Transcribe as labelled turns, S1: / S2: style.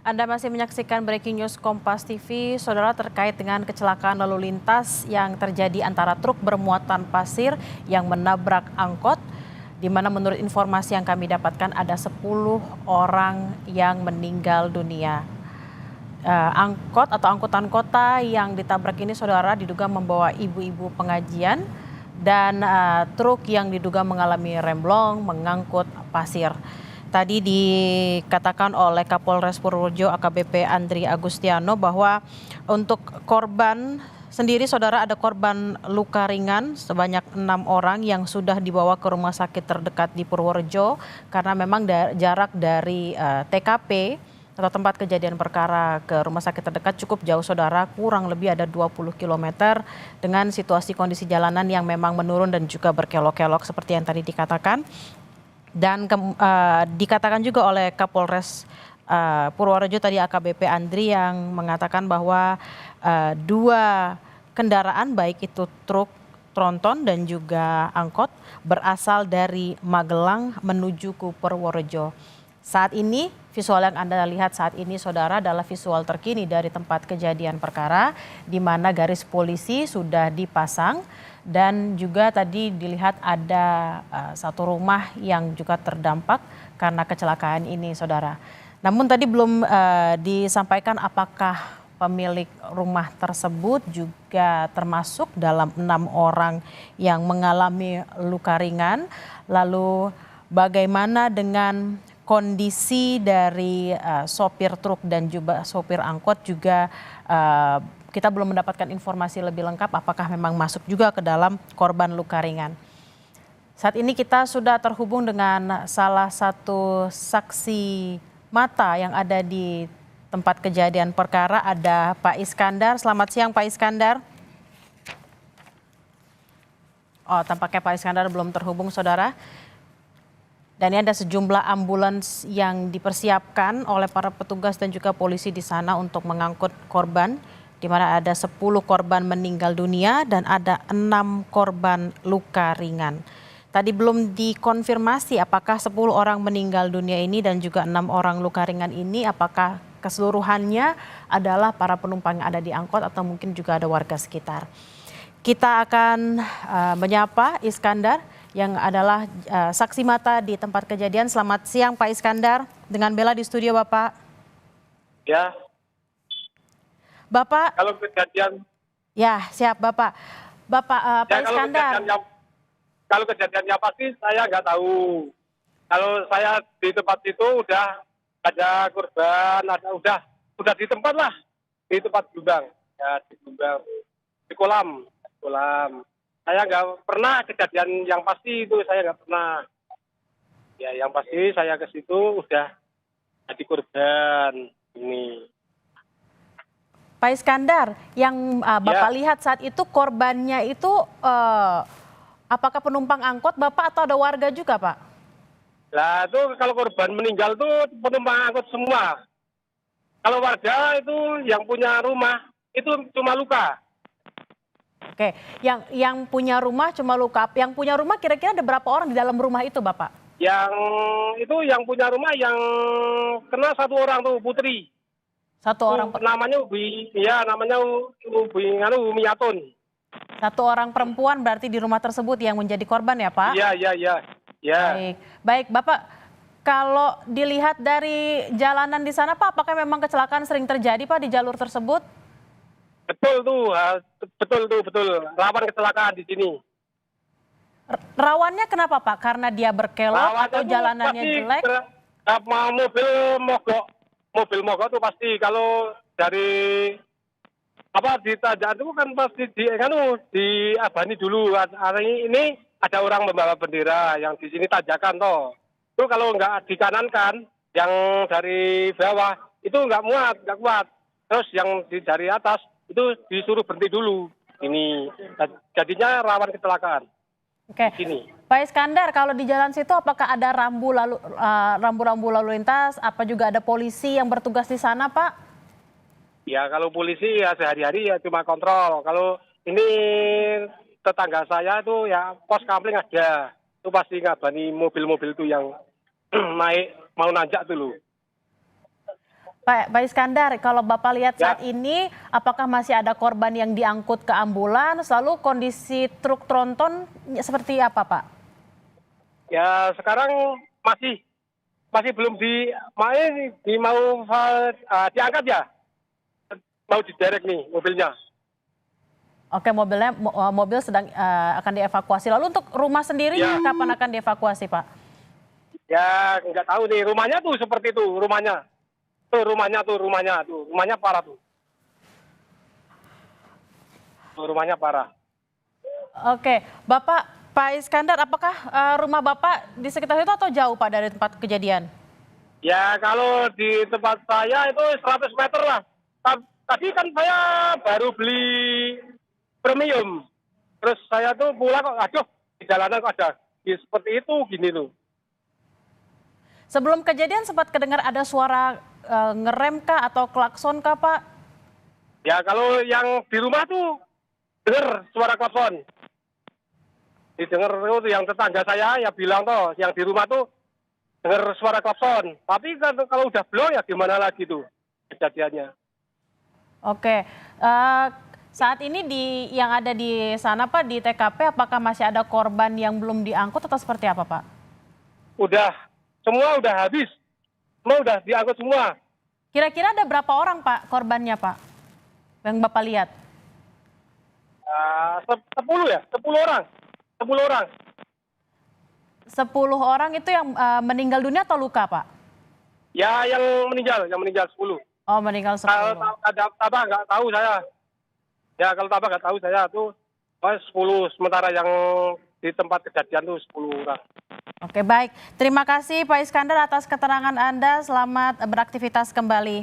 S1: Anda masih menyaksikan Breaking News Kompas TV, saudara, terkait dengan kecelakaan lalu lintas yang terjadi antara truk bermuatan pasir yang menabrak angkot, di mana menurut informasi yang kami dapatkan ada 10 orang yang meninggal dunia. Angkot atau angkutan kota yang ditabrak ini, saudara, diduga membawa ibu-ibu pengajian dan truk yang diduga mengalami remblong mengangkut pasir. Tadi dikatakan oleh Kapolres Purworejo AKBP Andri Agustiano bahwa untuk korban sendiri, saudara, ada korban luka ringan sebanyak 6 orang yang sudah dibawa ke rumah sakit terdekat di Purworejo karena memang jarak dari TKP atau tempat kejadian perkara ke rumah sakit terdekat cukup jauh, saudara, kurang lebih ada 20 km dengan situasi kondisi jalanan yang memang menurun dan juga berkelok-kelok seperti yang tadi dikatakan. Dan dikatakan juga oleh Kapolres Purworejo tadi AKBP Andri yang mengatakan bahwa 2 kendaraan baik itu truk tronton dan juga angkot berasal dari Magelang menuju ke Purworejo. Saat ini visual yang Anda lihat saat ini, saudara, adalah visual terkini dari tempat kejadian perkara di mana garis polisi sudah dipasang. Dan juga tadi dilihat ada satu rumah yang juga terdampak karena kecelakaan ini, saudara. Namun tadi belum disampaikan apakah pemilik rumah tersebut juga termasuk dalam 6 orang yang mengalami luka ringan. Lalu bagaimana dengan kondisi dari sopir truk dan juga sopir angkot juga kita belum mendapatkan informasi lebih lengkap apakah memang masuk juga ke dalam korban luka ringan. Saat ini kita sudah terhubung dengan salah satu saksi mata yang ada di tempat kejadian perkara, ada Pak Iskandar. Selamat siang, Pak Iskandar. Oh, tampaknya Pak Iskandar belum terhubung, saudara. Dan ini ada sejumlah ambulans yang dipersiapkan oleh para petugas dan juga polisi di sana untuk mengangkut korban, di mana ada 10 korban meninggal dunia dan ada 6 korban luka ringan. Tadi belum dikonfirmasi apakah 10 orang meninggal dunia ini dan juga 6 orang luka ringan ini apakah keseluruhannya adalah para penumpang yang ada di angkot atau mungkin juga ada warga sekitar. Kita akan menyapa Iskandar yang adalah saksi mata di tempat kejadian. Selamat siang, Pak Iskandar. Dengan Bella di studio, Bapak.
S2: Ya.
S1: Bapak.
S2: Kalau kejadian.
S1: Ya, siap, Bapak. Bapak, Pak Iskandar.
S2: Kalau kejadiannya pasti saya nggak tahu. Kalau saya di tempat itu udah ada korban, udah di tempat lah, di tempat Jombang, ya di Jombang, di kolam. Saya nggak pernah kejadian yang pasti itu, saya nggak pernah. Ya, yang pasti saya ke situ udah jadi korban ini.
S1: Pak Iskandar, yang Bapak lihat saat itu korbannya itu apakah penumpang angkot Bapak atau ada warga juga, Pak?
S2: Lah itu kalau korban meninggal tuh penumpang angkot semua. Kalau warga itu yang punya rumah itu cuma luka.
S1: Oke, yang punya rumah cuma luka. Yang punya rumah kira-kira ada berapa orang di dalam rumah itu, Bapak?
S2: Yang punya rumah yang kena 1 orang tuh, Putri.
S1: 1 orang.
S2: Namanya Umiatun.
S1: 1 orang perempuan berarti di rumah tersebut yang menjadi korban ya, Pak?
S2: Iya.
S1: Baik, Bapak. Kalau dilihat dari jalanan di sana, Pak, apakah memang kecelakaan sering terjadi, Pak, di jalur tersebut?
S2: Betul. Rawan kecelakaan di sini.
S1: Rawannya kenapa, Pak? Karena dia berkelok atau jalanannya jelek?
S2: Mobil mogok tuh pasti kalau dari di tanjakan itu kan pasti diabani dulu. Hari ini ada orang membawa bendera yang di sini tanjakan toh. Itu kalau nggak dikanankan yang dari bawah itu nggak kuat. Terus yang dari atas itu disuruh berhenti dulu. Ini jadinya rawan kecelakaan.
S1: Oke, Pak Iskandar, kalau di jalan situ apakah ada rambu-rambu lalu lintas? Apa juga ada polisi yang bertugas di sana, Pak?
S2: Ya kalau polisi ya sehari-hari ya cuma kontrol. Kalau ini tetangga saya itu ya pos kamling ada. Itu pasti ngabani mobil-mobil itu yang naik mau nanjak dulu.
S1: Pak Iskandar, kalau Bapak lihat
S2: Ya.
S1: saat ini, apakah masih ada korban yang diangkut ke ambulans? Lalu kondisi truk tronton seperti apa, Pak?
S2: Ya sekarang masih belum mau diangkat ya. Mau diderek nih mobilnya.
S1: Oke, mobil sedang akan dievakuasi. Lalu untuk rumah sendiri
S2: Ya.
S1: kapan akan dievakuasi, Pak?
S2: Ya nggak tahu nih, rumahnya tuh seperti itu, rumahnya. Rumahnya parah tuh. Rumahnya parah.
S1: Oke, Pak Iskandar, apakah rumah Bapak di sekitar itu atau jauh, Pak, dari tempat kejadian?
S2: Ya kalau di tempat saya itu 100 meter lah. Tadi kan saya baru beli premium. Terus saya tuh pulang kok, aduh di jalanan kok ada seperti itu gini loh.
S1: Sebelum kejadian sempat kedengar ada suara ngerem kah atau klakson kah, Pak?
S2: Ya kalau yang di rumah tuh dengar suara klakson. Didengar tuh yang tetangga saya ya bilang toh, yang di rumah tuh dengar suara klakson. Tapi kalau udah blow ya gimana lagi tuh kejadiannya.
S1: Oke, saat ini yang ada di sana, Pak, di TKP, apakah masih ada korban yang belum diangkut atau seperti apa, Pak?
S2: Semua udah habis. Semua udah diangkut semua.
S1: Kira-kira ada berapa orang, Pak, korbannya, Pak, yang Bapak lihat?
S2: 10 ya, 10 orang. 10 orang.
S1: 10 orang itu yang meninggal dunia atau luka, Pak?
S2: Ya yang meninggal 10.
S1: Oh, meninggal 10.
S2: Kalau tambah nggak tahu saya. Ya kalau tambah nggak tahu saya tuh 10. Sementara yang di tempat kejadian tuh 10 orang.
S1: Oke, baik. Terima kasih Pak Iskandar atas keterangan Anda. Selamat beraktivitas kembali.